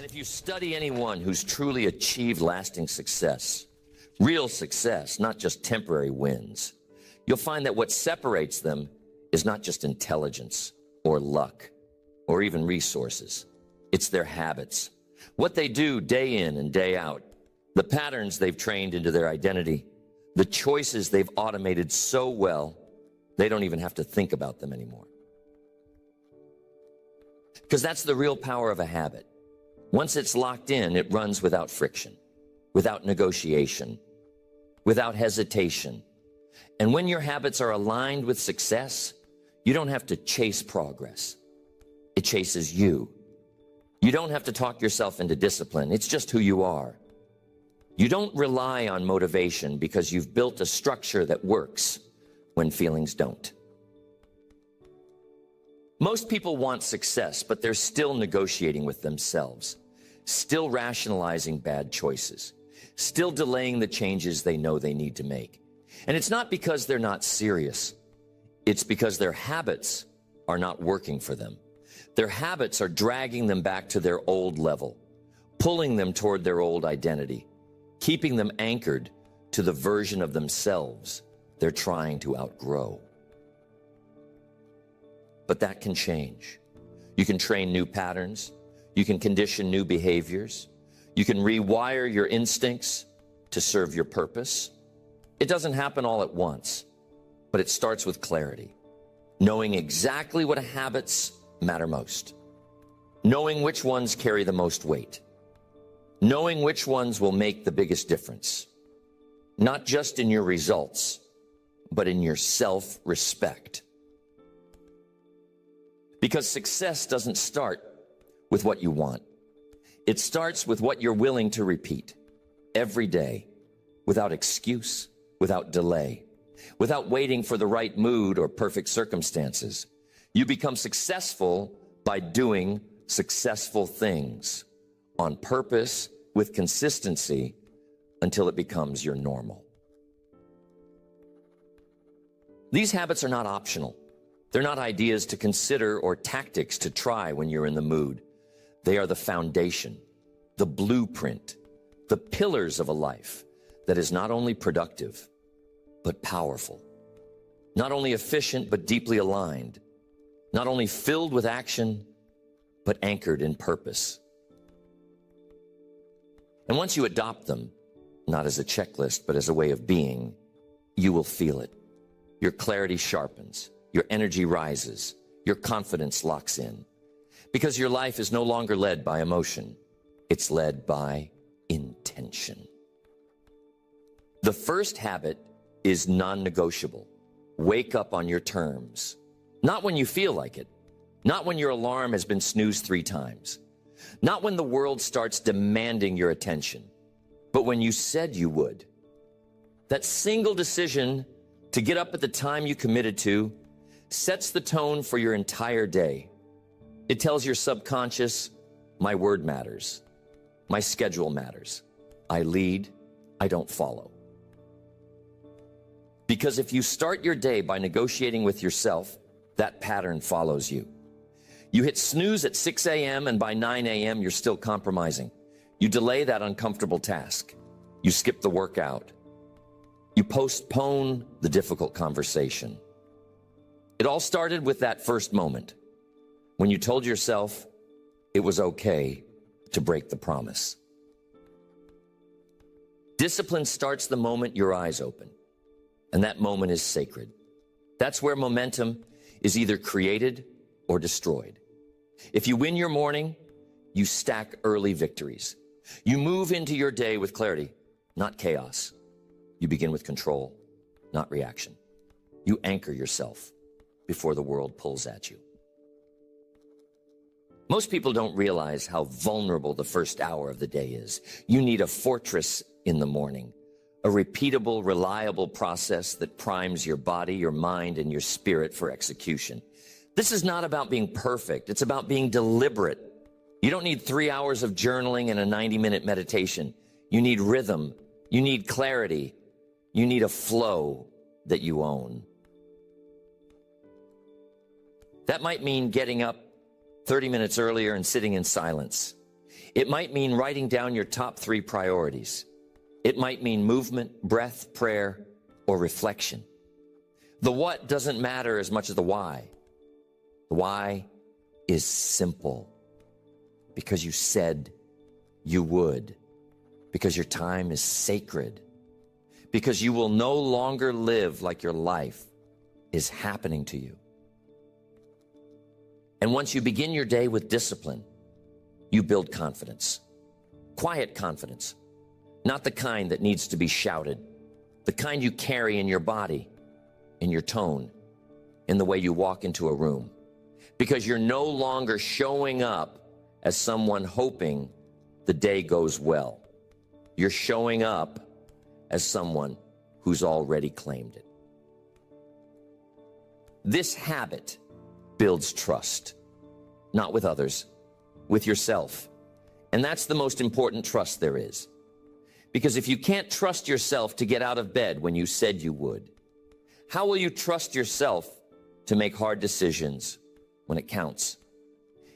And if you study anyone who's truly achieved lasting success, real success, not just temporary wins, you'll find that what separates them is not just intelligence or luck or even resources. It's their habits, what they do day in and day out, the patterns they've trained into their identity, the choices they've automated so well, they don't even have to think about them anymore. Because that's the real power of a habit. Once it's locked in, it runs without friction, without negotiation, without hesitation. And when your habits are aligned with success, you don't have to chase progress. It chases you. You don't have to talk yourself into discipline. It's just who you are. You don't rely on motivation because you've built a structure that works when feelings don't. Most people want success, but they're still negotiating with themselves, still rationalizing bad choices, still delaying the changes they know they need to make. And it's not because they're not serious. It's because their habits are not working for them. Their habits are dragging them back to their old level, pulling them toward their old identity, keeping them anchored to the version of themselves they're trying to outgrow. But that can change. You can train new patterns. You can condition new behaviors. You can rewire your instincts to serve your purpose. It doesn't happen all at once, but it starts with clarity, knowing exactly what habits matter most, knowing which ones carry the most weight, knowing which ones will make the biggest difference, not just in your results, but in your self-respect. Because success doesn't start with what you want. It starts with what you're willing to repeat every day, without excuse, without delay, without waiting for the right mood or perfect circumstances. You become successful by doing successful things on purpose with consistency until it becomes your normal. These habits are not optional. They're not ideas to consider or tactics to try when you're in the mood. They are the foundation, the blueprint, the pillars of a life that is not only productive, but powerful. Not only efficient, but deeply aligned. Not only filled with action, but anchored in purpose. And once you adopt them, not as a checklist, but as a way of being, you will feel it. Your clarity sharpens. Your energy rises, your confidence locks in, because your life is no longer led by emotion. It's led by intention. The first habit is non-negotiable. Wake up on your terms. Not when you feel like it. Not when your alarm has been snoozed 3 times. Not when the world starts demanding your attention, but when you said you would. That single decision to get up at the time you committed to sets the tone for your entire day. It tells your subconscious, my word matters. My schedule matters. I lead, I don't follow. Because if you start your day by negotiating with yourself, that pattern follows you. You hit snooze at 6 a.m. and by 9 a.m. you're still compromising. You delay that uncomfortable task. You skip the workout. You postpone the difficult conversation. It all started with that first moment when you told yourself it was okay to break the promise. Discipline starts the moment your eyes open, and that moment is sacred. That's where momentum is either created or destroyed. If you win your morning, you stack early victories. You move into your day with clarity, not chaos. You begin with control, not reaction. You anchor yourself before the world pulls at you. Most people don't realize how vulnerable the first hour of the day is. You need a fortress in the morning, a repeatable, reliable process that primes your body, your mind, and your spirit for execution. This is not about being perfect. It's about being deliberate. You don't need 3 hours of journaling and a 90-minute meditation. You need rhythm. You need clarity. You need a flow that you own. That might mean getting up 30 minutes earlier and sitting in silence. It might mean writing down your top 3 priorities. It might mean movement, breath, prayer, or reflection. The what doesn't matter as much as the why. The why is simple. Because you said you would. Because your time is sacred. Because you will no longer live like your life is happening to you. And once you begin your day with discipline, you build confidence. Quiet confidence. Not the kind that needs to be shouted. The kind you carry in your body, in your tone, in the way you walk into a room. Because you're no longer showing up as someone hoping the day goes well. You're showing up as someone who's already claimed it. This habit builds trust, not with others, with yourself. And that's the most important trust there is. Because if you can't trust yourself to get out of bed when you said you would, how will you trust yourself to make hard decisions when it counts?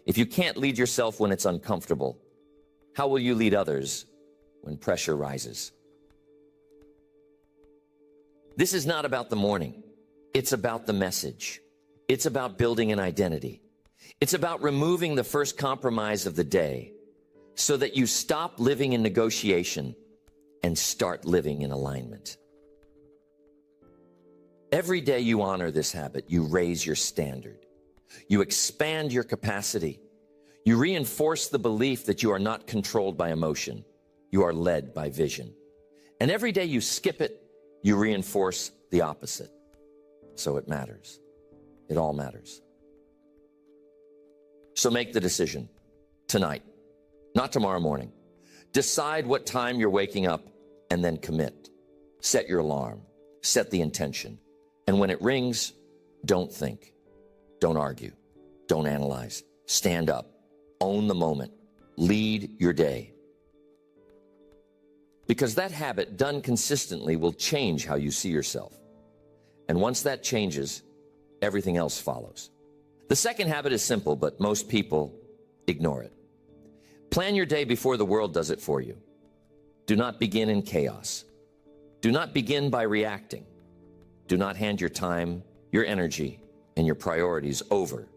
If you can't lead yourself when it's uncomfortable, how will you lead others when pressure rises? This is not about the morning. It's about the message. It's about building an identity. It's about removing the first compromise of the day so that you stop living in negotiation and start living in alignment. Every day you honor this habit, you raise your standard. You expand your capacity. You reinforce the belief that you are not controlled by emotion. You are led by vision. And every day you skip it, you reinforce the opposite. So it matters. It all matters. So make the decision tonight, not tomorrow morning. Decide what time you're waking up and then commit. Set your alarm. Set the intention. And when it rings, don't think. Don't argue. Don't analyze. Stand up. Own the moment. Lead your day. Because that habit done consistently will change how you see yourself. And once that changes, everything else follows. The second habit is simple, but most people ignore it. Plan your day before the world does it for you. Do not begin in chaos. Do not begin by reacting. Do not hand your time, your energy, and your priorities over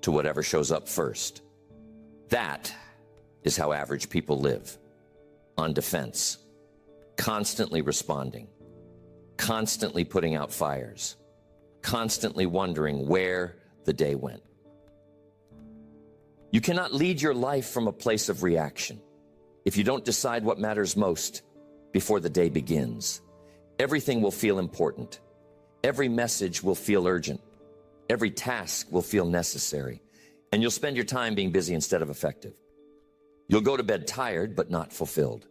to whatever shows up first. That is how average people live. On defense. Constantly responding. Constantly putting out fires. Constantly wondering where the day went. You cannot lead your life from a place of reaction if you don't decide what matters most before the day begins. Everything will feel important. Every message will feel urgent. Every task will feel necessary. And you'll spend your time being busy instead of effective. You'll go to bed tired, but not fulfilled.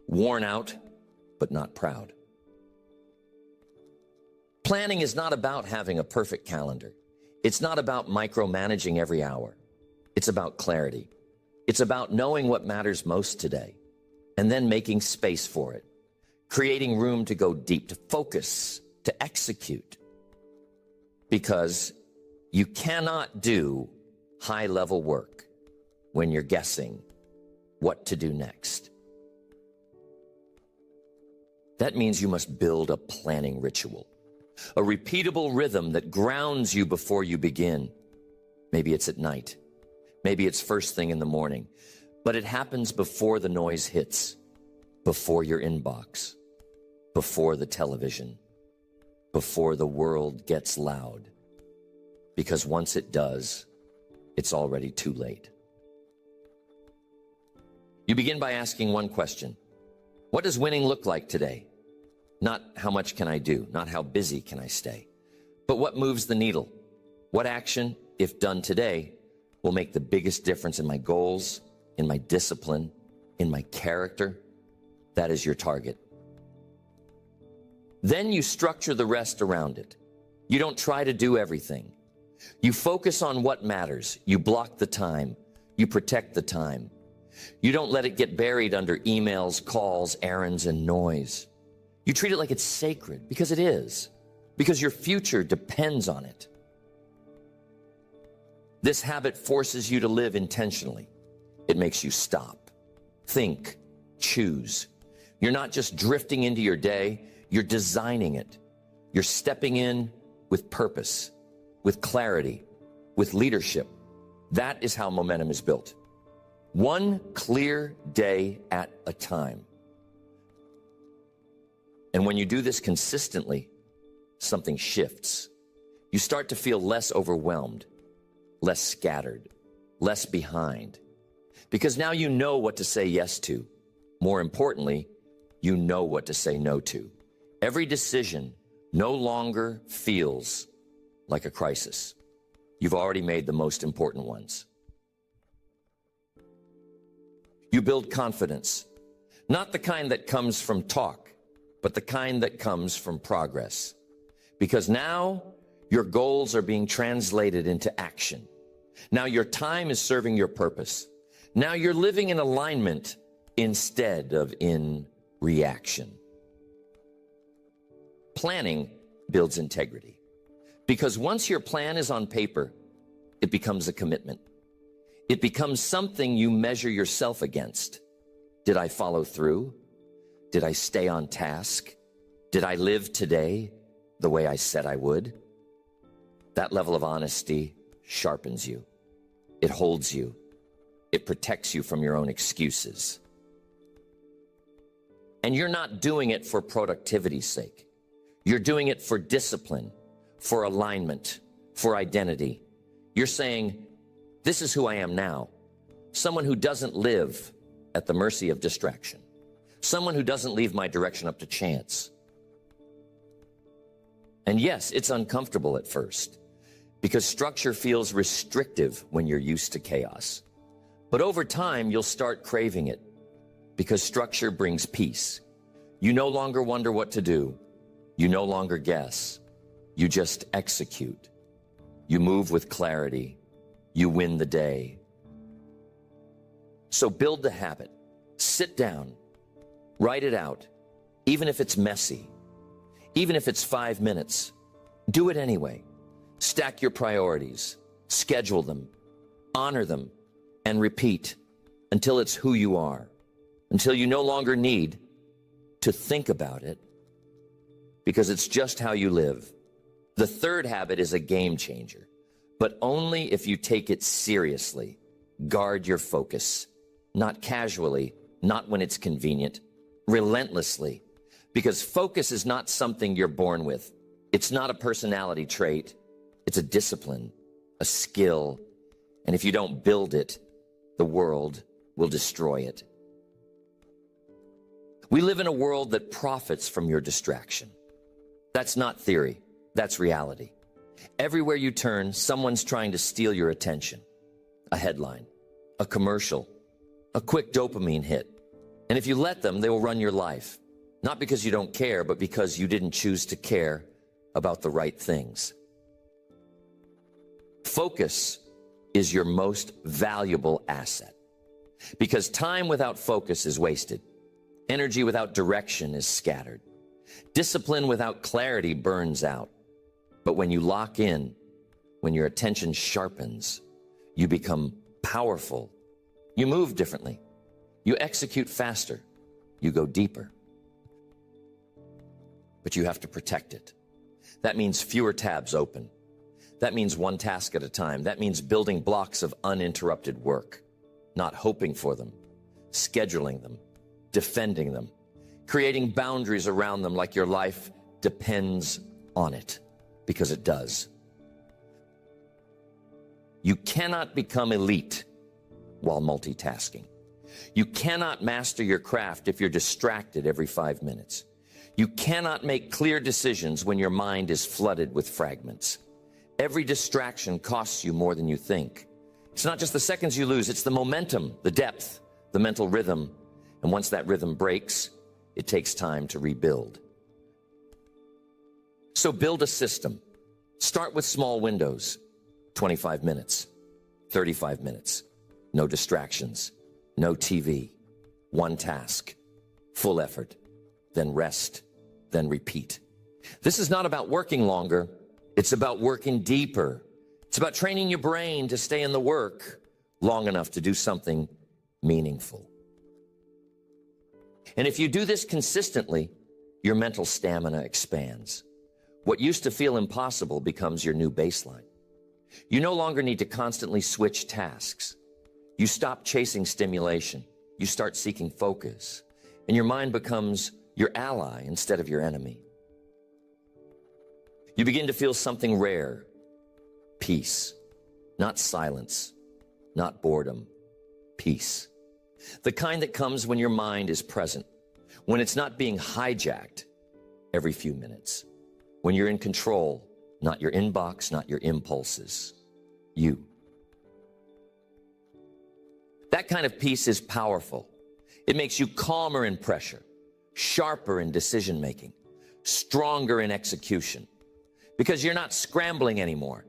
Worn out, but not proud. Planning is not about having a perfect calendar. It's not about micromanaging every hour. It's about clarity. It's about knowing what matters most today and then making space for it, creating room to go deep, to focus, to execute. Because you cannot do high-level work when you're guessing what to do next. That means you must build a planning ritual, a repeatable rhythm that grounds you before you begin. Maybe it's at night. Maybe it's first thing in the morning. But it happens before the noise hits, before your inbox, before the television, before the world gets loud. Because once it does, it's already too late. You begin by asking one question. What does winning look like today? Not how much can I do, not how busy can I stay, but what moves the needle? What action, if done today, will make the biggest difference in my goals, in my discipline, in my character? That is your target. Then you structure the rest around it. You don't try to do everything. You focus on what matters. You block the time. You protect the time. You don't let it get buried under emails, calls, errands, and noise. You treat it like it's sacred, because it is, because your future depends on it. This habit forces you to live intentionally. It makes you stop. think, choose. You're not just drifting into your day, you're designing it. You're stepping in with purpose, with clarity, with leadership. That is how momentum is built. One clear day at a time. And when you do this consistently, something shifts. You start to feel less overwhelmed, less scattered, less behind. Because now you know what to say yes to. More importantly, you know what to say no to. Every decision no longer feels like a crisis. You've already made the most important ones. You build confidence, not the kind that comes from talk, but the kind that comes from progress. Because now your goals are being translated into action. Now your time is serving your purpose. Now you're living in alignment instead of in reaction. Planning builds integrity. Because once your plan is on paper, it becomes a commitment. It becomes something you measure yourself against. Did I follow through? Did I stay on task? Did I live today the way I said I would? That level of honesty sharpens you. It holds you. It protects you from your own excuses. And you're not doing it for productivity's sake. You're doing it for discipline, for alignment, for identity. You're saying, this is who I am now. Someone who doesn't live at the mercy of distraction. Someone who doesn't leave my direction up to chance. And yes, it's uncomfortable at first because structure feels restrictive when you're used to chaos. But over time, you'll start craving it because structure brings peace. You no longer wonder what to do. You no longer guess. You just execute. You move with clarity. You win the day. So build the habit. Sit down. Write it out. Even if it's messy. Even if it's 5 minutes. Do it anyway. Stack your priorities. Schedule them. Honor them. And repeat until it's who you are. Until you no longer need to think about it. Because it's just how you live. The third habit is a game changer, but only if you take it seriously. Guard your focus, not casually, not when it's convenient, relentlessly. Because focus is not something you're born with. It's not a personality trait. It's a discipline, a skill. And if you don't build it, the world will destroy it. We live in a world that profits from your distraction. That's not theory. That's reality. Everywhere you turn, someone's trying to steal your attention. A headline, a commercial, a quick dopamine hit. And if you let them, they will run your life. Not because you don't care, but because you didn't choose to care about the right things. Focus is your most valuable asset. Because time without focus is wasted. Energy without direction is scattered. Discipline without clarity burns out. But when you lock in, when your attention sharpens, you become powerful. You move differently. You execute faster. You go deeper. But you have to protect it. That means fewer tabs open. That means one task at a time. That means building blocks of uninterrupted work, not hoping for them, scheduling them, defending them, creating boundaries around them like your life depends on it, because it does. You cannot become elite while multitasking. You cannot master your craft if you're distracted every 5 minutes. You cannot make clear decisions when your mind is flooded with fragments. Every distraction costs you more than you think. It's not just the seconds you lose, it's the momentum, the depth, the mental rhythm. And once that rhythm breaks, it takes time to rebuild. So build a system. Start with small windows, 25 minutes, 35 minutes, no distractions, no TV, one task, full effort, then rest, then repeat. This is not about working longer. It's about working deeper. It's about training your brain to stay in the work long enough to do something meaningful. And if you do this consistently, your mental stamina expands. What used to feel impossible becomes your new baseline. You no longer need to constantly switch tasks. You stop chasing stimulation. You start seeking focus. And your mind becomes your ally instead of your enemy. You begin to feel something rare. Peace. Not silence. Not boredom. Peace. The kind that comes when your mind is present. When it's not being hijacked every few minutes. When you're in control, not your inbox, not your impulses. You. That kind of peace is powerful. It makes you calmer in pressure, sharper in decision-making, stronger in execution. Because you're not scrambling anymore.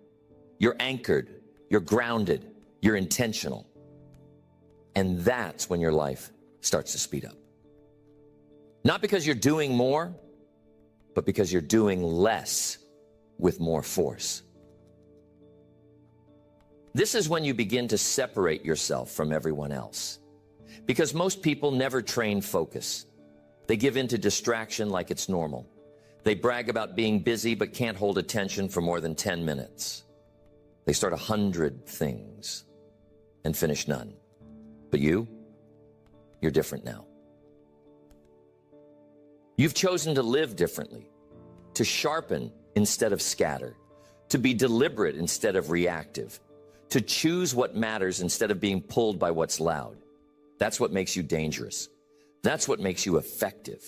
You're anchored, you're grounded, you're intentional. And that's when your life starts to speed up. Not because you're doing more, but because you're doing less with more force. This is when you begin to separate yourself from everyone else. Because most people never train focus. They give in to distraction like it's normal. They brag about being busy but can't hold attention for more than 10 minutes. They start 100 things and finish none. But you're different now. You've chosen to live differently, to sharpen instead of scatter, to be deliberate instead of reactive, to choose what matters instead of being pulled by what's loud. That's what makes you dangerous. That's what makes you effective.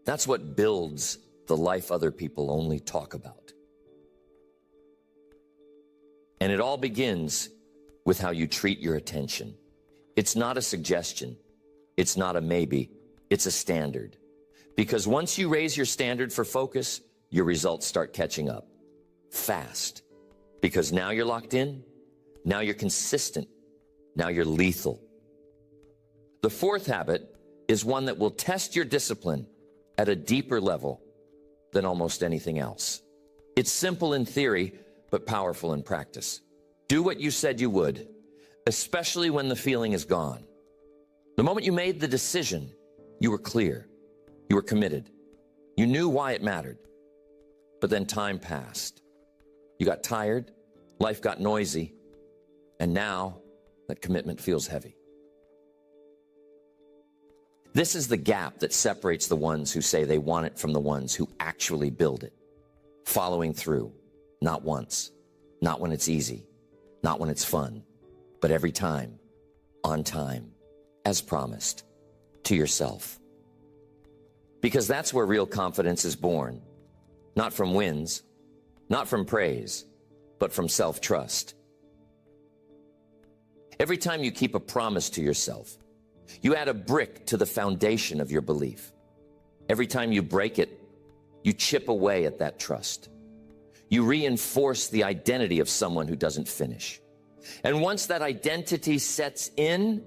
That's what builds the life other people only talk about. And it all begins with how you treat your attention. It's not a suggestion. It's not a maybe. It's a standard. Because once you raise your standard for focus, your results start catching up. Fast. Because now you're locked in. Now you're consistent. Now you're lethal. The fourth habit is one that will test your discipline at a deeper level than almost anything else. It's simple in theory, but powerful in practice. Do what you said you would, especially when the feeling is gone. The moment you made the decision, you were clear. You were committed. You knew why it mattered. But then time passed. You got tired, life got noisy, and now that commitment feels heavy. This is the gap that separates the ones who say they want it from the ones who actually build it. Following through, not once, not when it's easy, not when it's fun, but every time, on time, as promised, to yourself. Because that's where real confidence is born, not from wins, not from praise, but from self-trust. Every time you keep a promise to yourself, you add a brick to the foundation of your belief. Every time you break it, you chip away at that trust. You reinforce the identity of someone who doesn't finish. And once that identity sets in,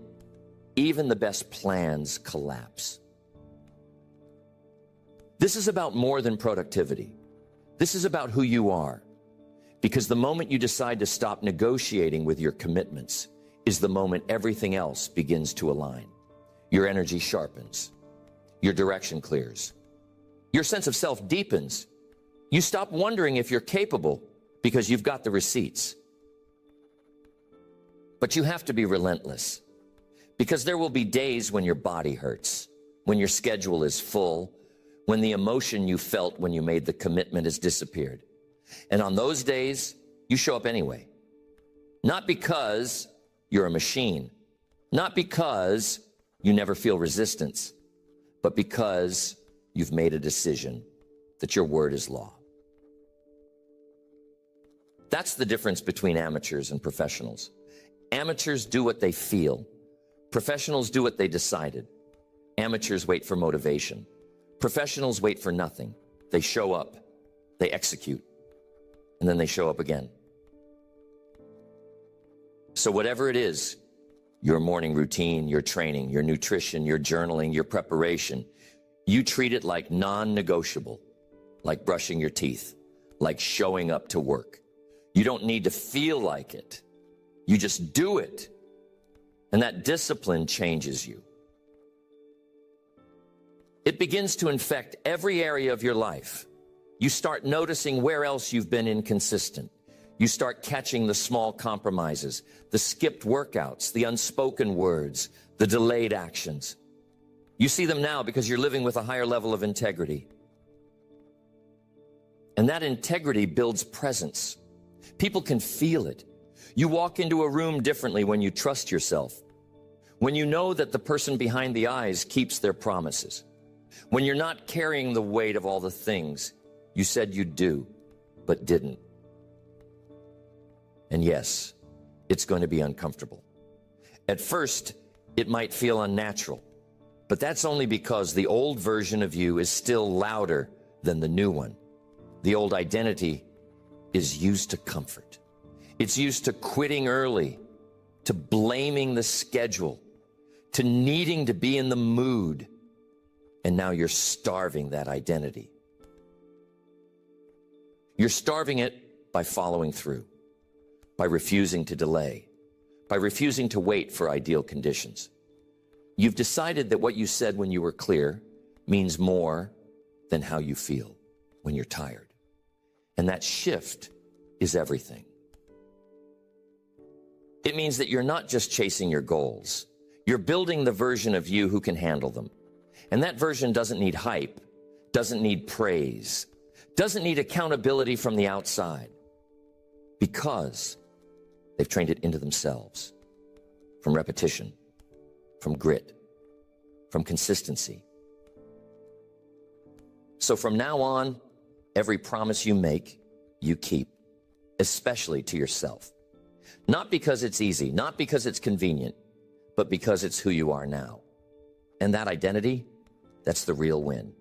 even the best plans collapse. This is about more than productivity. This is about who you are. Because the moment you decide to stop negotiating with your commitments is the moment everything else begins to align. Your energy sharpens. Your direction clears. Your sense of self deepens. You stop wondering if you're capable because you've got the receipts. But you have to be relentless, because there will be days when your body hurts, when your schedule is full, when the emotion you felt when you made the commitment has disappeared. And on those days, you show up anyway. Not because you're a machine, not because you never feel resistance, but because you've made a decision that your word is law. That's the difference between amateurs and professionals. Amateurs do what they feel. Professionals do what they decided. Amateurs wait for motivation. Professionals wait for nothing. They show up, they execute, and then they show up again. So whatever it is, your morning routine, your training, your nutrition, your journaling, your preparation, you treat it like non-negotiable, like brushing your teeth, like showing up to work. You don't need to feel like it. You just do it. And that discipline changes you. It begins to infect every area of your life. You start noticing where else you've been inconsistent. You start catching the small compromises, the skipped workouts, the unspoken words, the delayed actions. You see them now because you're living with a higher level of integrity. And that integrity builds presence. People can feel it. You walk into a room differently when you trust yourself. When you know that the person behind the eyes keeps their promises. When you're not carrying the weight of all the things you said you'd do, but didn't. And yes, it's going to be uncomfortable. At first, it might feel unnatural, but that's only because the old version of you is still louder than the new one. The old identity is used to comfort. It's used to quitting early, to blaming the schedule, to needing to be in the mood. And now you're starving that identity. You're starving it by following through, by refusing to delay, by refusing to wait for ideal conditions. You've decided that what you said when you were clear means more than how you feel when you're tired. And that shift is everything. It means that you're not just chasing your goals. You're building the version of you who can handle them. And that version doesn't need hype, doesn't need praise, doesn't need accountability from the outside, because they've trained it into themselves from repetition, from grit, from consistency. So from now on, every promise you make, you keep, especially to yourself. Not because it's easy, not because it's convenient, but because it's who you are now. And that identity, that's the real win.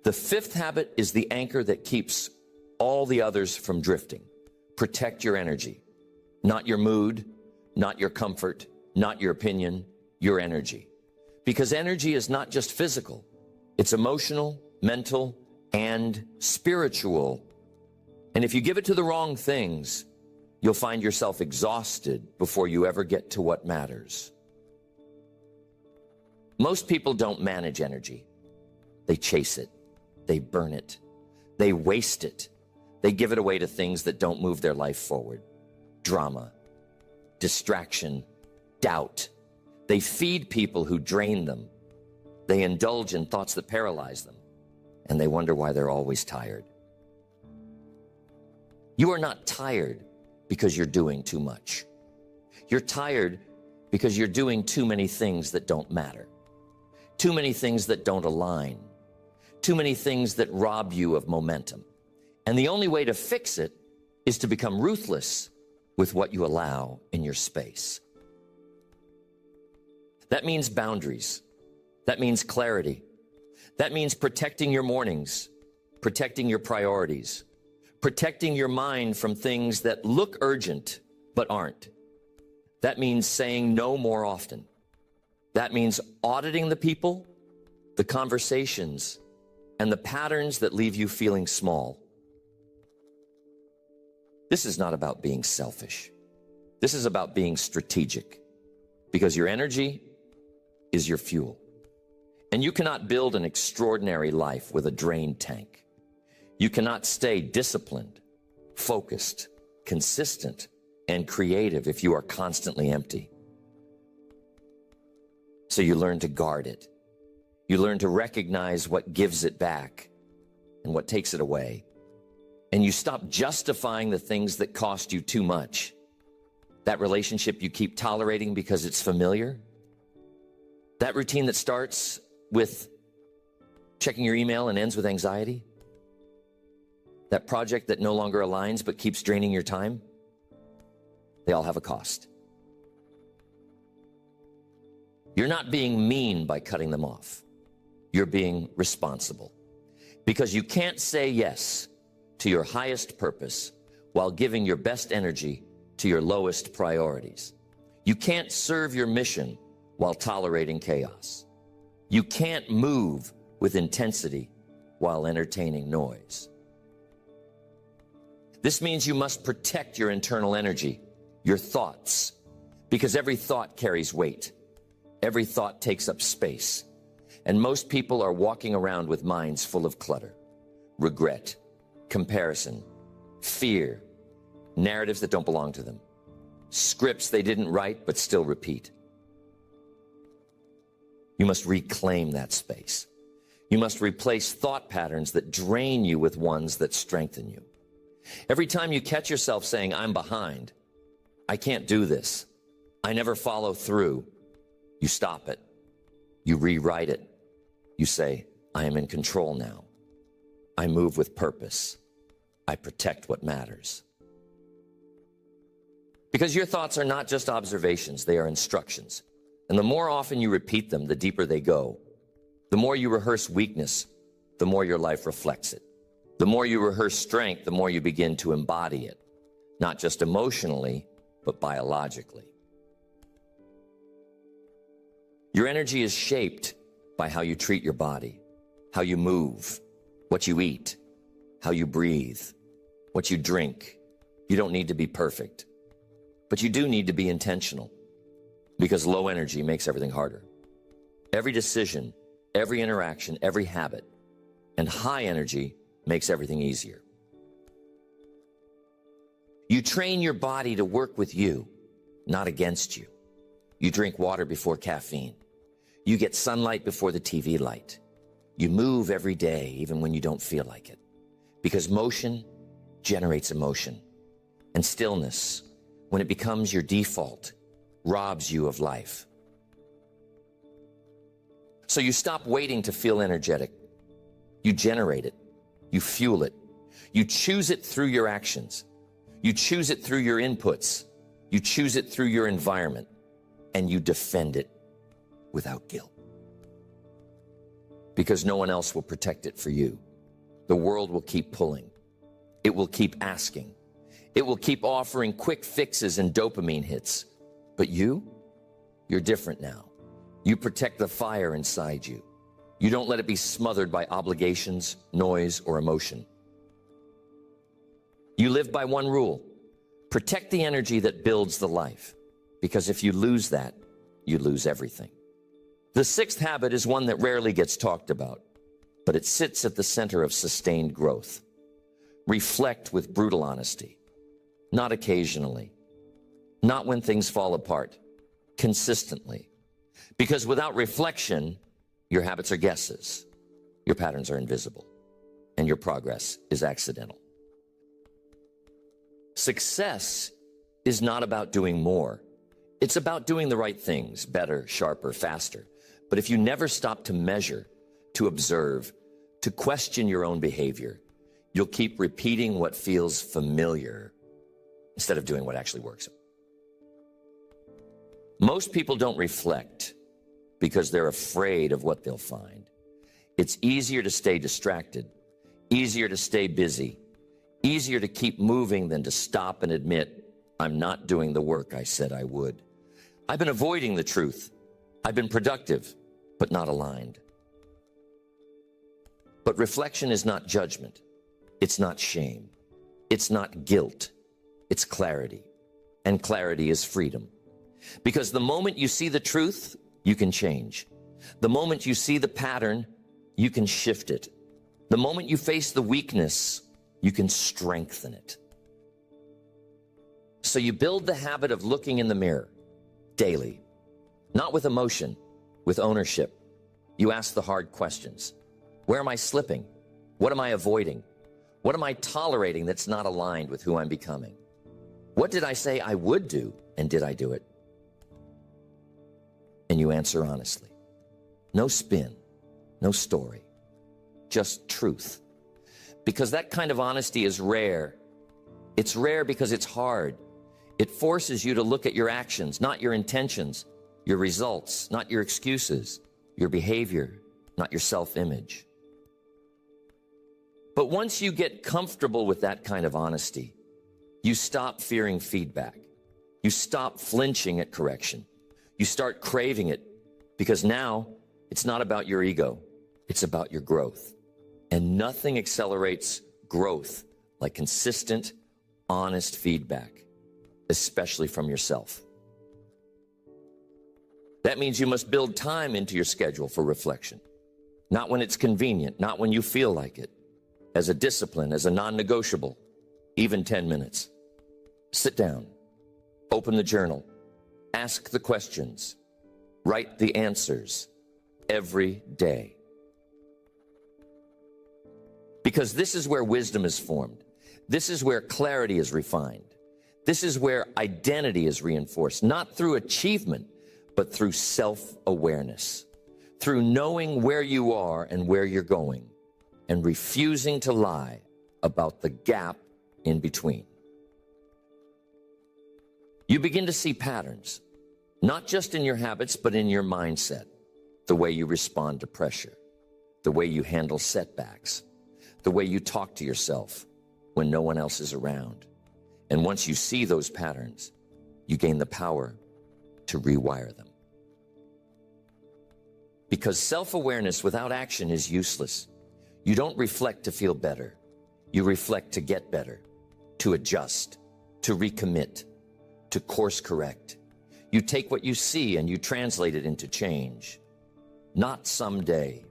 The fifth habit is the anchor that keeps all the others from drifting. Protect your energy. Not your mood, not your comfort, not your opinion, your energy. Because energy is not just physical. It's emotional, mental, and spiritual. And if you give it to the wrong things, you'll find yourself exhausted before you ever get to what matters. Most people don't manage energy. They chase it. They burn it. They waste it. They give it away to things that don't move their life forward. Drama, distraction, doubt. They feed people who drain them. They indulge in thoughts that paralyze them. And they wonder why they're always tired. You are not tired because you're doing too much. You're tired because you're doing too many things that don't matter. Too many things that don't align. Too many things that rob you of momentum. And the only way to fix it is to become ruthless with what you allow in your space. That means boundaries. That means clarity. That means protecting your mornings, protecting your priorities, protecting your mind from things that look urgent but aren't. That means saying no more often. That means auditing the people, the conversations, and the patterns that leave you feeling small. This is not about being selfish. This is about being strategic, because your energy is your fuel. And you cannot build an extraordinary life with a drained tank. You cannot stay disciplined, focused, consistent, and creative if you are constantly empty. So you learn to guard it. You learn to recognize what gives it back and what takes it away. And you stop justifying the things that cost you too much. That relationship you keep tolerating because it's familiar. That routine that starts with checking your email and ends with anxiety. That project that no longer aligns but keeps draining your time. They all have a cost. You're not being mean by cutting them off. You're being responsible. Because you can't say yes to your highest purpose while giving your best energy to your lowest priorities. You can't serve your mission while tolerating chaos. You can't move with intensity while entertaining noise. This means you must protect your internal energy, your thoughts, because every thought carries weight. Every thought takes up space. And most people are walking around with minds full of clutter, regret, comparison, fear, narratives that don't belong to them, scripts they didn't write but still repeat. You must reclaim that space. You must replace thought patterns that drain you with ones that strengthen you. Every time you catch yourself saying, I'm behind, I can't do this, I never follow through, you stop it. You rewrite it. You say, I am in control now. I move with purpose. I protect what matters. Because your thoughts are not just observations, they are instructions. And the more often you repeat them, the deeper they go. The more you rehearse weakness, the more your life reflects it. The more you rehearse strength, the more you begin to embody it. Not just emotionally, but biologically. Your energy is shaped by how you treat your body, how you move, what you eat, how you breathe, what you drink. You don't need to be perfect, but you do need to be intentional, because low energy makes everything harder. Every decision, every interaction, every habit, and high energy makes everything easier. You train your body to work with you, not against you. You drink water before caffeine. You get sunlight before the TV light. You move every day, even when you don't feel like it. Because motion generates emotion. And stillness, when it becomes your default, robs you of life. So you stop waiting to feel energetic. You generate it. You fuel it. You choose it through your actions. You choose it through your inputs. You choose it through your environment. And you defend it without guilt. Because no one else will protect it for you. The world will keep pulling. It will keep asking. It will keep offering quick fixes and dopamine hits. But you're different now. You protect the fire inside you. You don't let it be smothered by obligations, noise, or emotion. You live by one rule. Protect the energy that builds the life. Because if you lose that, you lose everything. The sixth habit is one that rarely gets talked about, but it sits at the center of sustained growth. Reflect with brutal honesty. Not occasionally. Not when things fall apart. Consistently. Because without reflection, your habits are guesses. Your patterns are invisible. And your progress is accidental. Success is not about doing more. It's about doing the right things, better, sharper, faster. But if you never stop to measure, to observe, to question your own behavior, you'll keep repeating what feels familiar instead of doing what actually works. Most people don't reflect because they're afraid of what they'll find. It's easier to stay distracted, easier to stay busy, easier to keep moving than to stop and admit, I'm not doing the work I said I would. I've been avoiding the truth. I've been productive, but not aligned. But reflection is not judgment. It's not shame. It's not guilt. It's clarity. And clarity is freedom. Because the moment you see the truth, you can change. The moment you see the pattern, you can shift it. The moment you face the weakness, you can strengthen it. So you build the habit of looking in the mirror daily, not with emotion, with ownership. You ask the hard questions. Where am I slipping? What am I avoiding? What am I tolerating that's not aligned with who I'm becoming? What did I say I would do, and did I do it? And you answer honestly. No spin, no story, just truth. Because that kind of honesty is rare. It's rare because it's hard. It forces you to look at your actions, not your intentions, your results, not your excuses, your behavior, not your self-image. But once you get comfortable with that kind of honesty, you stop fearing feedback. You stop flinching at correction. You start craving it because now it's not about your ego. It's about your growth. And nothing accelerates growth like consistent, honest feedback, especially from yourself. That means you must build time into your schedule for reflection. not when it's convenient, not when you feel like it, as a discipline, as a non-negotiable, even 10 minutes. Sit down, open the journal, ask the questions, write the answers every day. Because this is where wisdom is formed. This is where clarity is refined. This is where identity is reinforced, not through achievement, but through self-awareness, through knowing where you are and where you're going, and refusing to lie about the gap in between. You begin to see patterns, not just in your habits, but in your mindset, the way you respond to pressure, the way you handle setbacks, the way you talk to yourself when no one else is around. And once you see those patterns, you gain the power to rewire them. Because self-awareness without action is useless. You don't reflect to feel better. You reflect to get better, to adjust, to recommit, to course correct. You take what you see and you translate it into change. Not someday.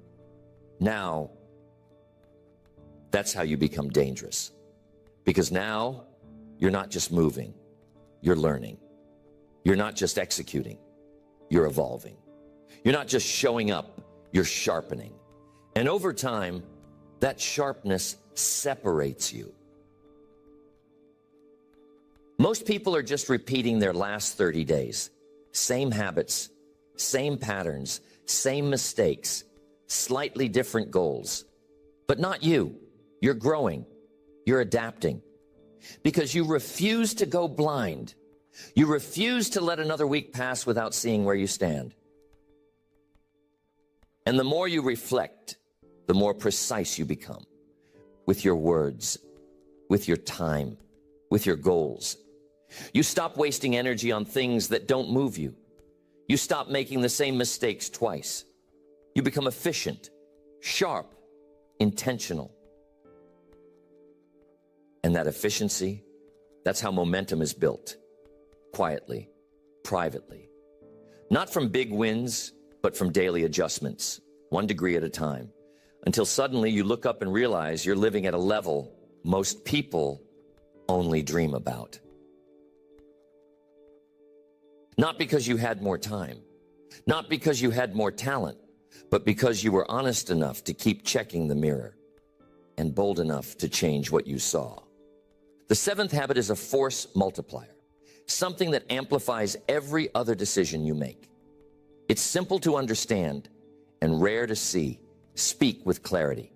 Now. That's how you become dangerous. Because now, you're not just moving, you're learning. You're not just executing, you're evolving. You're not just showing up, you're sharpening. And over time, that sharpness separates you. Most people are just repeating their last 30 days. Same habits, same patterns, same mistakes, slightly different goals. But not you. You're growing. You're adapting. Because you refuse to go blind. You refuse to let another week pass without seeing where you stand. And the more you reflect, the more precise you become with your words, with your time, with your goals. You stop wasting energy on things that don't move you. You stop making the same mistakes twice. You become efficient, sharp, intentional. And that efficiency, that's how momentum is built. Quietly, privately. Not from big wins, but from daily adjustments, 1 degree at a time. Until suddenly you look up and realize you're living at a level most people only dream about. Not because you had more time, not because you had more talent, but because you were honest enough to keep checking the mirror and bold enough to change what you saw. The 7th habit is a force multiplier, something that amplifies every other decision you make. It's simple to understand and rare to see. Speak with clarity,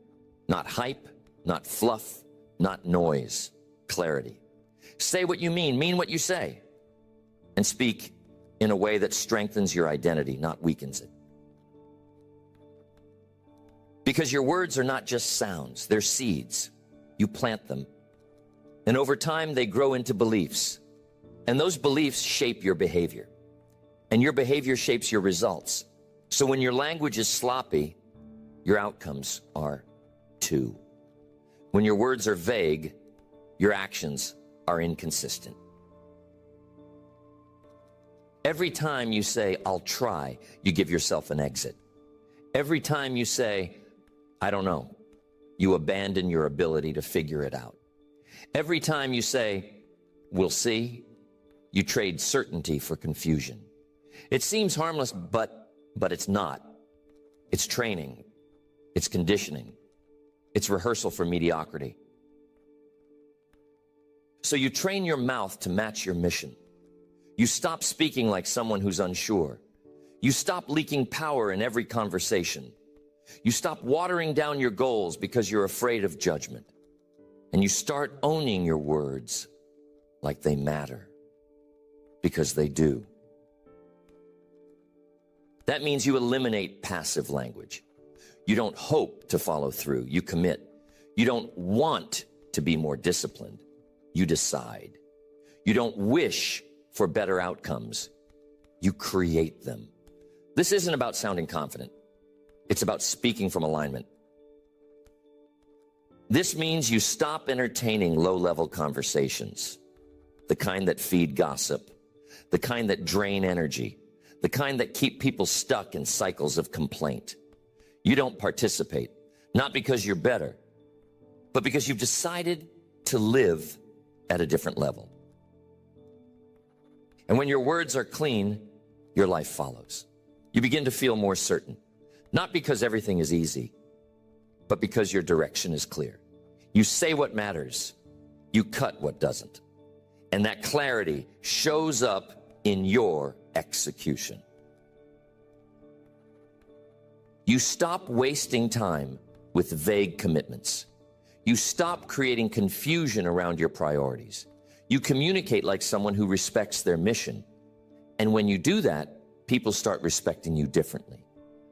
not hype, not fluff, not noise, clarity. Say what you mean what you say, and speak in a way that strengthens your identity, not weakens it. Because your words are not just sounds, they're seeds. You plant them, and over time they grow into beliefs, and those beliefs shape your behavior, and your behavior shapes your results. So when your language is sloppy, your outcomes are too. When your words are vague, your actions are inconsistent. Every time you say, I'll try, you give yourself an exit. Every time you say, I don't know, you abandon your ability to figure it out. Every time you say, we'll see, you trade certainty for confusion. It seems harmless, but it's not. It's training. It's conditioning. It's rehearsal for mediocrity. So you train your mouth to match your mission. You stop speaking like someone who's unsure. You stop leaking power in every conversation. You stop watering down your goals because you're afraid of judgment. And you start owning your words like they matter, because they do. That means you eliminate passive language. You don't hope to follow through. You commit. You don't want to be more disciplined. You decide. You don't wish for better outcomes. You create them. This isn't about sounding confident. It's about speaking from alignment. This means you stop entertaining low-level conversations, the kind that feed gossip, the kind that drain energy, the kind that keep people stuck in cycles of complaint. You don't participate, not because you're better, but because you've decided to live at a different level. And when your words are clean, your life follows. You begin to feel more certain, not because everything is easy, but because your direction is clear. You say what matters, you cut what doesn't. And that clarity shows up in your execution. You stop wasting time with vague commitments. You stop creating confusion around your priorities. You communicate like someone who respects their mission. And when you do that, people start respecting you differently.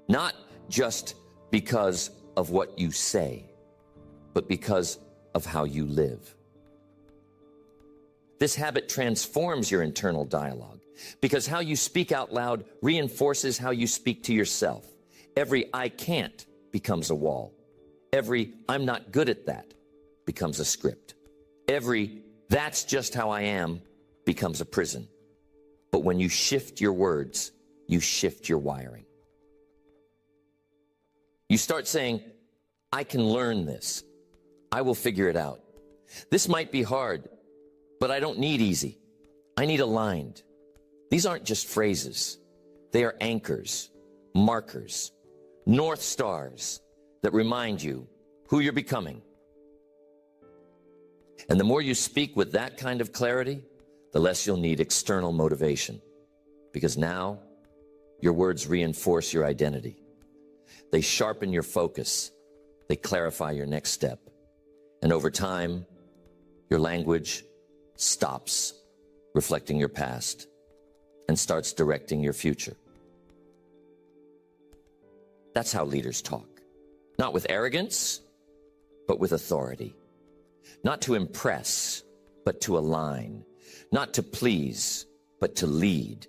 Not just because of what you say, but because of how you live. This habit transforms your internal dialogue because how you speak out loud reinforces how you speak to yourself. Every "I can't" becomes a wall. Every "I'm not good at that" becomes a script. Every "that's just how I am" becomes a prison. But when you shift your words, you shift your wiring. You start saying, "I can learn this. I will figure it out. This might be hard, but I don't need easy. I need aligned." These aren't just phrases. They are anchors, markers, North Stars that remind you who you're becoming. And the more you speak with that kind of clarity, the less you'll need external motivation. Because now, your words reinforce your identity. They sharpen your focus. They clarify your next step. And over time, your language stops reflecting your past and starts directing your future. That's how leaders talk. Not with arrogance, but with authority. Not to impress, but to align. Not to please, but to lead.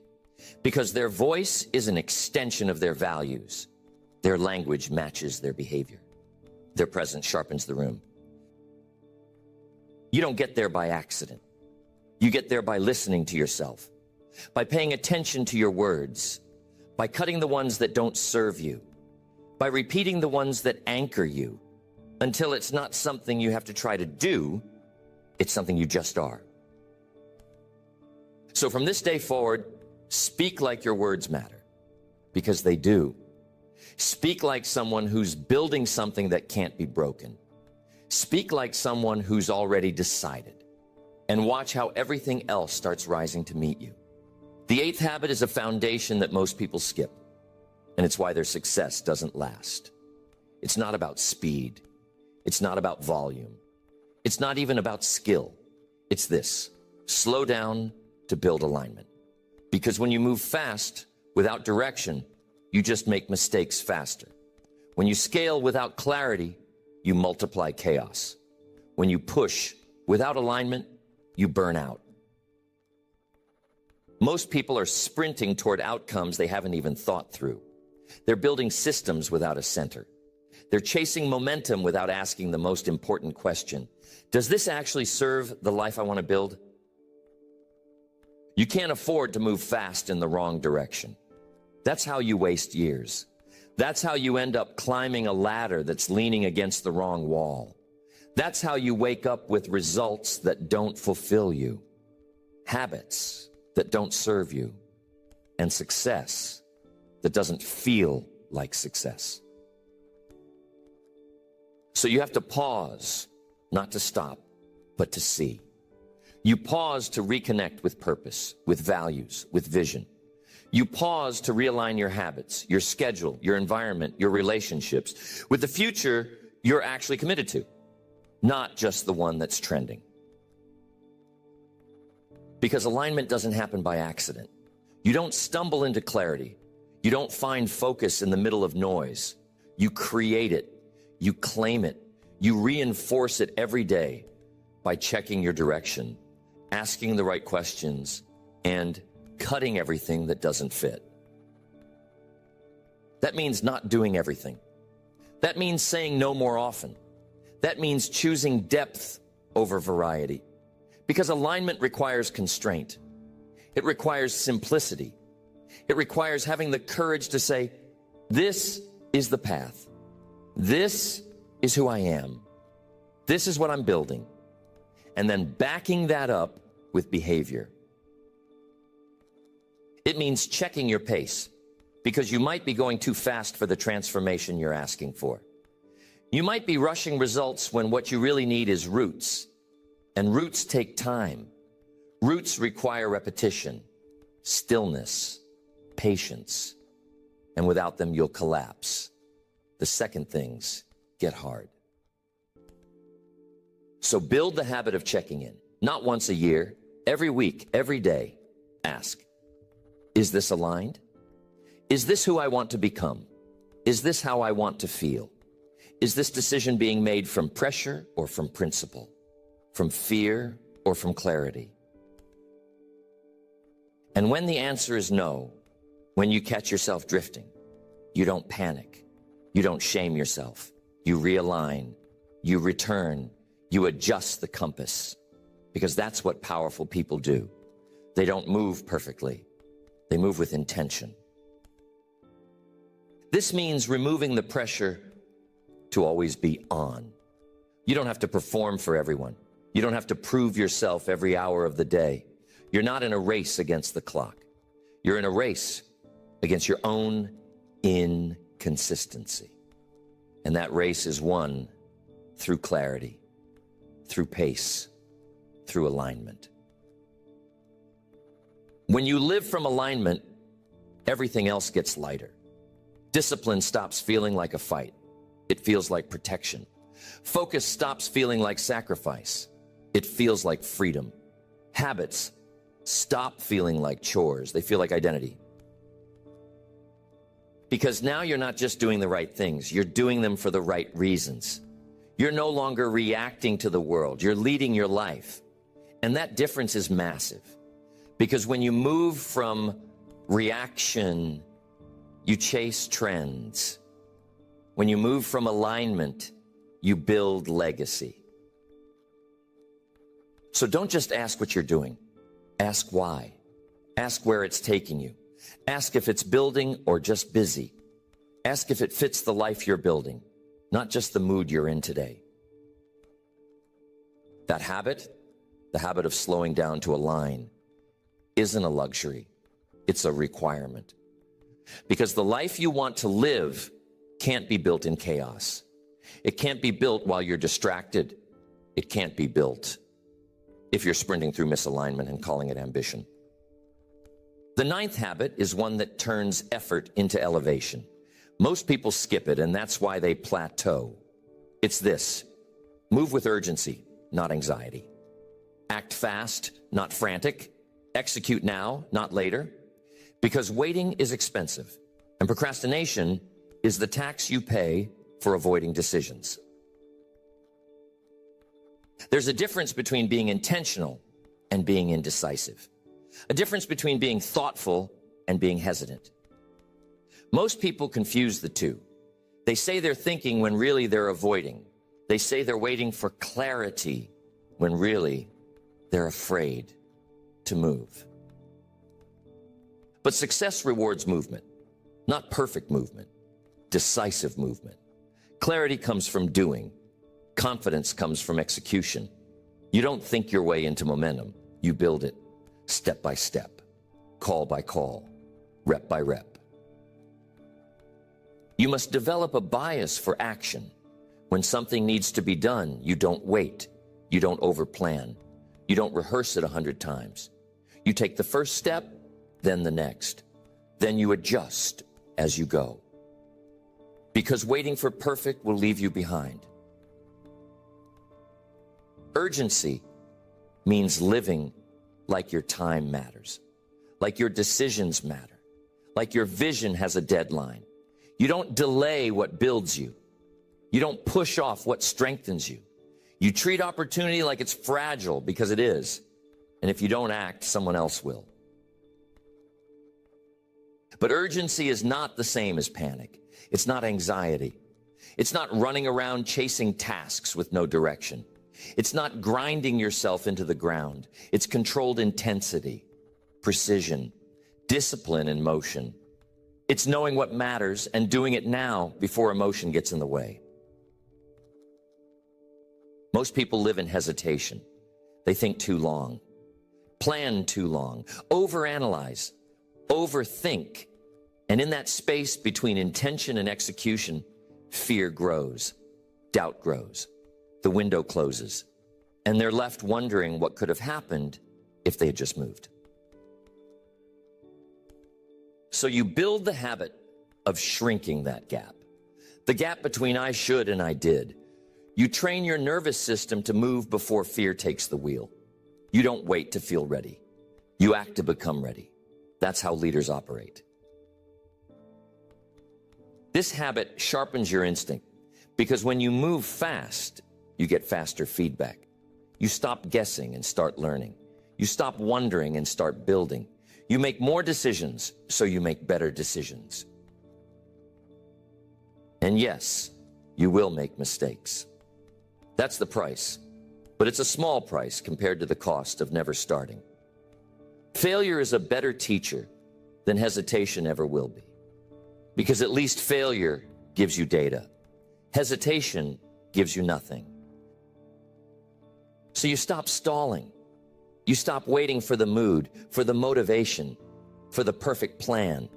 Because their voice is an extension of their values. Their language matches their behavior. Their presence sharpens the room. You don't get there by accident. You get there by listening to yourself, by paying attention to your words, by cutting the ones that don't serve you, by repeating the ones that anchor you, until it's not something you have to try to do, it's something you just are. So from this day forward, speak like your words matter, because they do. Speak like someone who's building something that can't be broken. Speak like someone who's already decided, and watch how everything else starts rising to meet you. The eighth habit is a foundation that most people skip, and it's why their success doesn't last. It's not about speed. It's not about volume. It's not even about skill. It's this: slow down to build alignment. Because when you move fast without direction, you just make mistakes faster. When you scale without clarity, you multiply chaos. When you push without alignment, you burn out. Most people are sprinting toward outcomes they haven't even thought through. They're building systems without a center. They're chasing momentum without asking the most important question: does this actually serve the life I want to build? You can't afford to move fast in the wrong direction. That's how you waste years. That's how you end up climbing a ladder that's leaning against the wrong wall. That's how you wake up with results that don't fulfill you, habits that don't serve you, and success that doesn't feel like success. So you have to pause, not to stop, but to see. You pause to reconnect with purpose, with values, with vision. You pause to realign your habits, your schedule, your environment, your relationships with the future you're actually committed to, not just the one that's trending. Because alignment doesn't happen by accident. You don't stumble into clarity. You don't find focus in the middle of noise. You create it. You claim it. You reinforce it every day by checking your direction, asking the right questions, and cutting everything that doesn't fit. That means not doing everything. That means saying no more often. That means choosing depth over variety. Because alignment requires constraint. It requires simplicity. It requires having the courage to say, this is the path, This is who I am. This is what I'm building. And then backing that up with behavior. It means checking your pace, because you might be going too fast for the transformation you're asking for. You might be rushing results when what you really need is roots. And roots take time. Roots require repetition, stillness, patience. And without them, you'll collapse. The second things get hard. So build the habit of checking in, not once a year, every week, every day. Ask, is this aligned? Is this who I want to become? Is this how I want to feel? Is this decision being made from pressure or from principle? From fear or from clarity? And when the answer is no, when you catch yourself drifting, you don't panic. You don't shame yourself. You realign. You return. You adjust the compass. Because that's what powerful people do. They don't move perfectly. They move with intention. This means removing the pressure to always be on. You don't have to perform for everyone. You don't have to prove yourself every hour of the day. You're not in a race against the clock. You're in a race against your own inconsistency. And that race is won through clarity, through pace, through alignment. When you live from alignment, everything else gets lighter. Discipline stops feeling like a fight. It feels like protection. Focus stops feeling like sacrifice. It feels like freedom. Habits stop feeling like chores. They feel like identity. Because now you're not just doing the right things. You're doing them for the right reasons. You're no longer reacting to the world. You're leading your life. And that difference is massive. Because when you move from reaction, you chase trends. When you move from alignment, you build legacy. So don't just ask what you're doing. Ask why. Ask where it's taking you. Ask if it's building or just busy. Ask if it fits the life you're building, not just the mood you're in today. That habit, the habit of slowing down to align, isn't a luxury. It's a requirement. Because the life you want to live can't be built in chaos. It can't be built while you're distracted. It can't be built if you're sprinting through misalignment and calling it ambition. The ninth habit is one that turns effort into elevation. Most people skip it, and that's why they plateau. It's this: move with urgency, not anxiety. Act fast, not frantic. Execute now, not later. Because waiting is expensive, and procrastination is the tax you pay for avoiding decisions. There's a difference between being intentional and being indecisive. A difference between being thoughtful and being hesitant. Most people confuse the two. They say they're thinking when really they're avoiding. They say they're waiting for clarity when really they're afraid to move. But success rewards movement, not perfect movement, decisive movement. Clarity comes from doing. Confidence comes from execution. You don't think your way into momentum. You build it step by step, call by call, rep by rep. You must develop a bias for action. When something needs to be done, you don't wait. You don't overplan. You don't rehearse it 100 times. You take the first step, then the next. Then you adjust as you go. Because waiting for perfect will leave you behind. Urgency means living like your time matters, like your decisions matter, like your vision has a deadline. You don't delay what builds you. You don't push off what strengthens you. You treat opportunity like it's fragile, because it is. And if you don't act, someone else will. But urgency is not the same as panic. It's not anxiety. It's not running around chasing tasks with no direction. It's not grinding yourself into the ground. It's controlled intensity, precision, discipline in motion. It's knowing what matters and doing it now before emotion gets in the way. Most people live in hesitation. They think too long, plan too long, overanalyze, overthink. And in that space between intention and execution, fear grows, doubt grows, the window closes, and they're left wondering what could have happened if they had just moved. So you build the habit of shrinking that gap, the gap between I should and I did. You train your nervous system to move before fear takes the wheel. You don't wait to feel ready. You act to become ready. That's how leaders operate. This habit sharpens your instinct because when you move fast, you get faster feedback. You stop guessing and start learning. You stop wondering and start building. You make more decisions, so you make better decisions. And yes, you will make mistakes. That's the price, but it's a small price compared to the cost of never starting. Failure is a better teacher than hesitation ever will be, because at least failure gives you data. Hesitation gives you nothing. So you stop stalling. You stop waiting for the mood, for the motivation, for the perfect plan.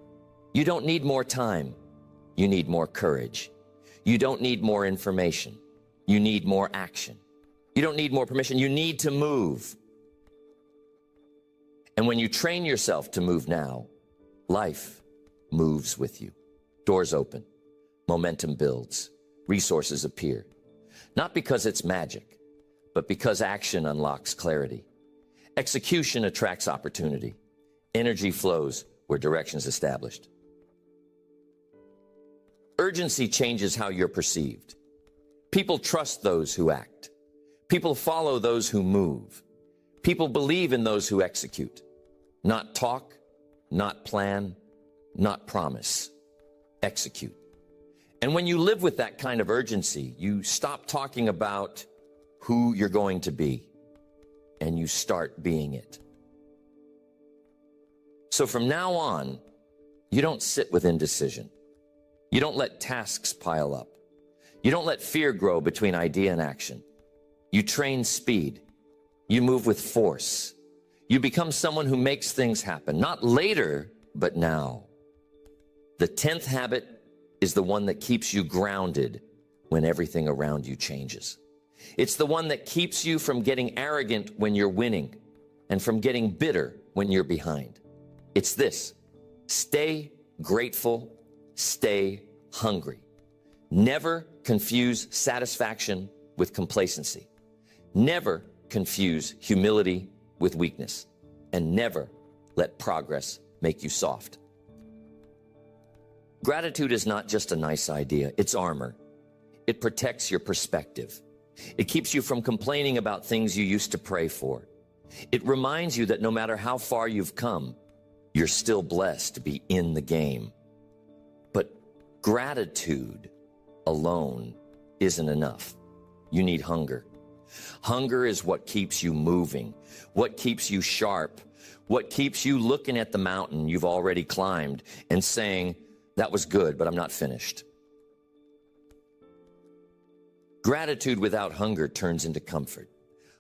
You don't need more time. You need more courage. You don't need more information. You need more action. You don't need more permission. You need to move. And when you train yourself to move now, life moves with you. Doors open. Momentum builds. Resources appear. Not because it's magic, but because action unlocks clarity. Execution attracts opportunity. Energy flows where direction is established. Urgency changes how you're perceived. People trust those who act. People follow those who move. People believe in those who execute. Not talk, not plan, not promise. Execute. And when you live with that kind of urgency, you stop talking about who you're going to be, and you start being it. So from now on, you don't sit with indecision. You don't let tasks pile up. You don't let fear grow between idea and action. You train speed. You move with force. You become someone who makes things happen, not later, but now. The 10th habit is the one that keeps you grounded when everything around you changes. It's the one that keeps you from getting arrogant when you're winning and from getting bitter when you're behind. It's this: stay grateful, stay hungry. Never confuse satisfaction with complacency. Never confuse humility with weakness. And never let progress make you soft. Gratitude is not just a nice idea, it's armor. It protects your perspective. It keeps you from complaining about things you used to pray for. It reminds you that no matter how far you've come, you're still blessed to be in the game. But gratitude alone isn't enough. You need hunger. Hunger is what keeps you moving, what keeps you sharp, what keeps you looking at the mountain you've already climbed and saying, that was good, but I'm not finished. Gratitude without hunger turns into comfort.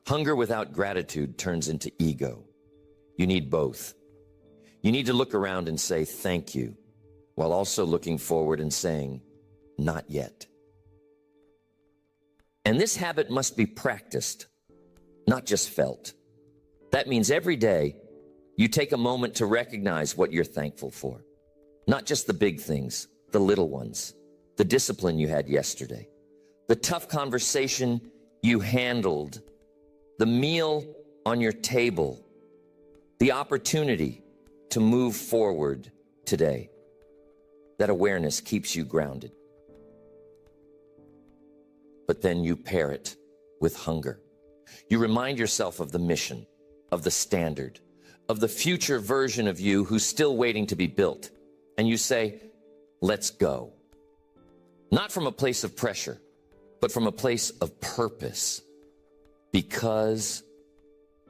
Hunger without gratitude turns into ego. You need both. You need to look around and say thank you, while also looking forward and saying, not yet. And this habit must be practiced, not just felt. That means every day you take a moment to recognize what you're thankful for. Not just the big things, the little ones, the discipline you had yesterday, the tough conversation you handled, the meal on your table, the opportunity to move forward today. That awareness keeps you grounded. But then you pair it with hunger. You remind yourself of the mission, of the standard, of the future version of you who's still waiting to be built. And you say, let's go. Not from a place of pressure, but from a place of purpose. Because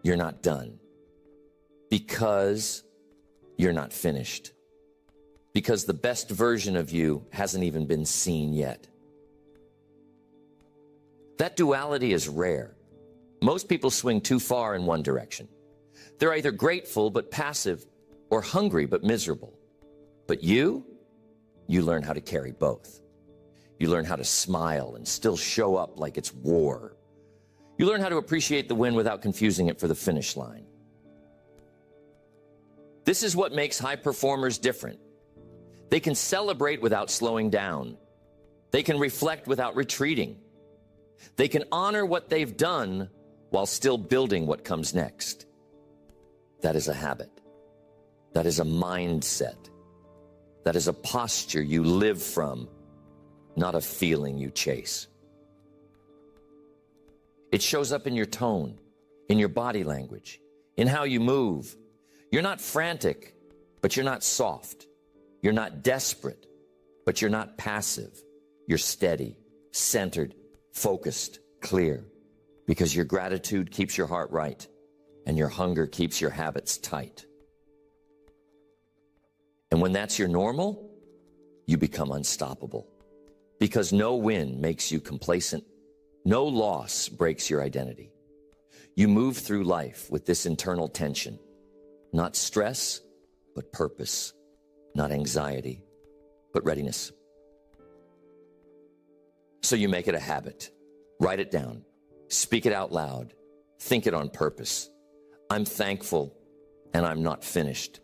you're not done. Because you're not finished. because the best version of you hasn't even been seen yet. That duality is rare. Most people swing too far in one direction. They're either grateful but passive or hungry but miserable. But you learn how to carry both. You learn how to smile and still show up like it's war. You learn how to appreciate the win without confusing it for the finish line. This is what makes high performers different. They can celebrate without slowing down. They can reflect without retreating. They can honor what they've done while still building what comes next. That is a habit. That is a mindset. That is a posture you live from, not a feeling you chase. It shows up in your tone, in your body language, in how you move. You're not frantic, but you're not soft. You're not desperate, but you're not passive. You're steady, centered, focused, clear, because your gratitude keeps your heart right, and your hunger keeps your habits tight. And when that's your normal, you become unstoppable, because no win makes you complacent. No loss breaks your identity. You move through life with this internal tension, not stress, but purpose, not anxiety, but readiness. So you make it a habit. Write it down. Speak it out loud. Think it on purpose. I'm thankful and I'm not finished.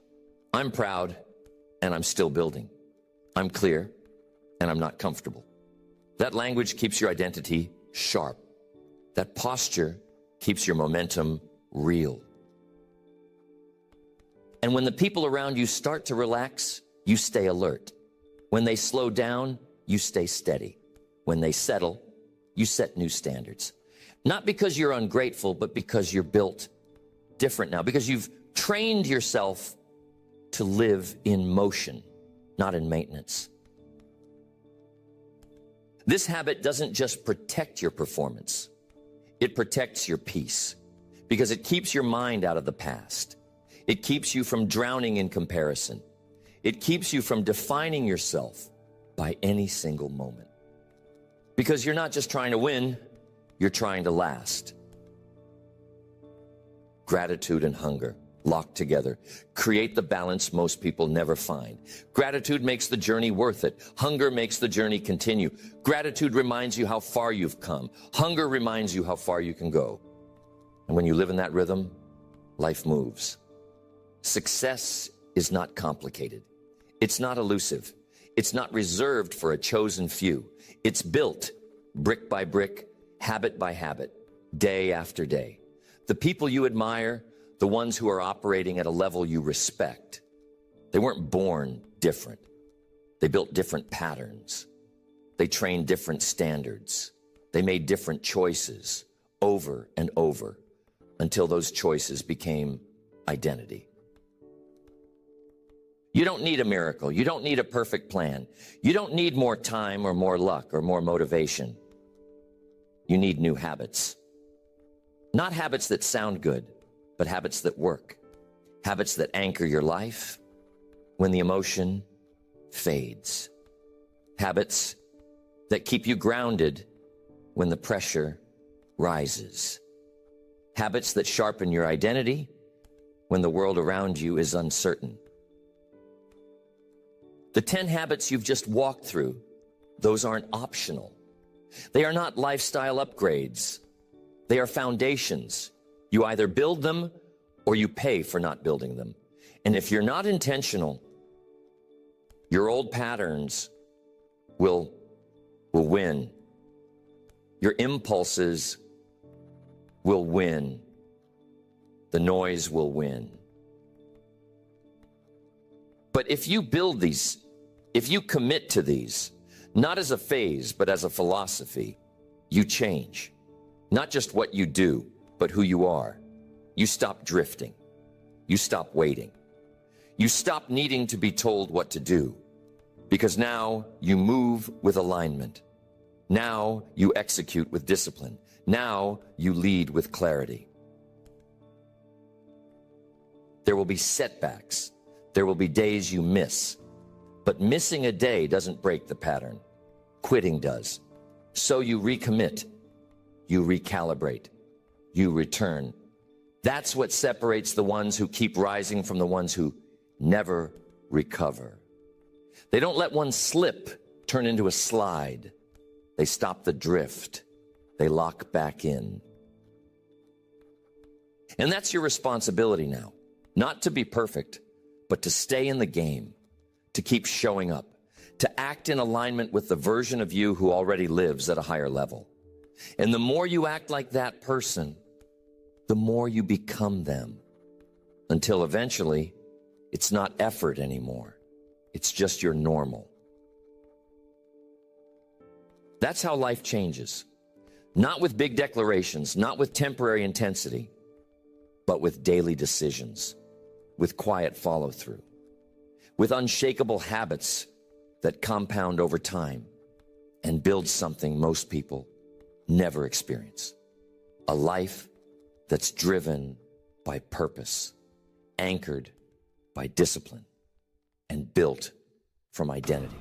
I'm proud and I'm still building. I'm clear and I'm not comfortable. That language keeps your identity sharp. That posture keeps your momentum real. And when the people around you start to relax, you stay alert. When they slow down, you stay steady. When they settle, you set new standards. Not because you're ungrateful, but because you're built different now, because you've trained yourself to live in motion, not in maintenance. This habit doesn't just protect your performance, it protects your peace, because it keeps your mind out of the past. It keeps you from drowning in comparison. It keeps you from defining yourself by any single moment. Because you're not just trying to win, you're trying to last. Gratitude and hunger locked together create the balance most people never find. Gratitude makes the journey worth it. Hunger makes the journey continue. Gratitude reminds you how far you've come. Hunger reminds you how far you can go. And when you live in that rhythm, life moves. Success is not complicated. It's not elusive. It's not reserved for a chosen few. It's built brick by brick, habit by habit, day after day. The people you admire, the ones who are operating at a level you respect, they weren't born different. They built different patterns. They trained different standards. They made different choices over and over until those choices became identity. You don't need a miracle. You don't need a perfect plan. You don't need more time or more luck or more motivation. You need new habits. Not habits that sound good, but habits that work. Habits that anchor your life when the emotion fades. Habits that keep you grounded when the pressure rises. Habits that sharpen your identity when the world around you is uncertain. The 10 habits you've just walked through, those aren't optional. They are not lifestyle upgrades. They are foundations. You either build them or you pay for not building them. And if you're not intentional, your old patterns will win. Your impulses will win. The noise will win. But if you build these, if you commit to these, not as a phase, but as a philosophy, you change. Not just what you do, but who you are. You stop drifting. You stop waiting. You stop needing to be told what to do, because now you move with alignment. Now you execute with discipline. Now you lead with clarity. There will be setbacks. There will be days you miss. But missing a day doesn't break the pattern. Quitting does. So you recommit, you recalibrate, you return. That's what separates the ones who keep rising from the ones who never recover. They don't let one slip turn into a slide. They stop the drift. They lock back in. And that's your responsibility now. Not to be perfect, but to stay in the game, to keep showing up, to act in alignment with the version of you who already lives at a higher level. And the more you act like that person, the more you become them, until eventually it's not effort anymore. It's just your normal. That's how life changes. Not with big declarations, not with temporary intensity, but with daily decisions, with quiet follow-through, with unshakable habits that compound over time and build something most people never experience. A life that's driven by purpose, anchored by discipline, and built from identity.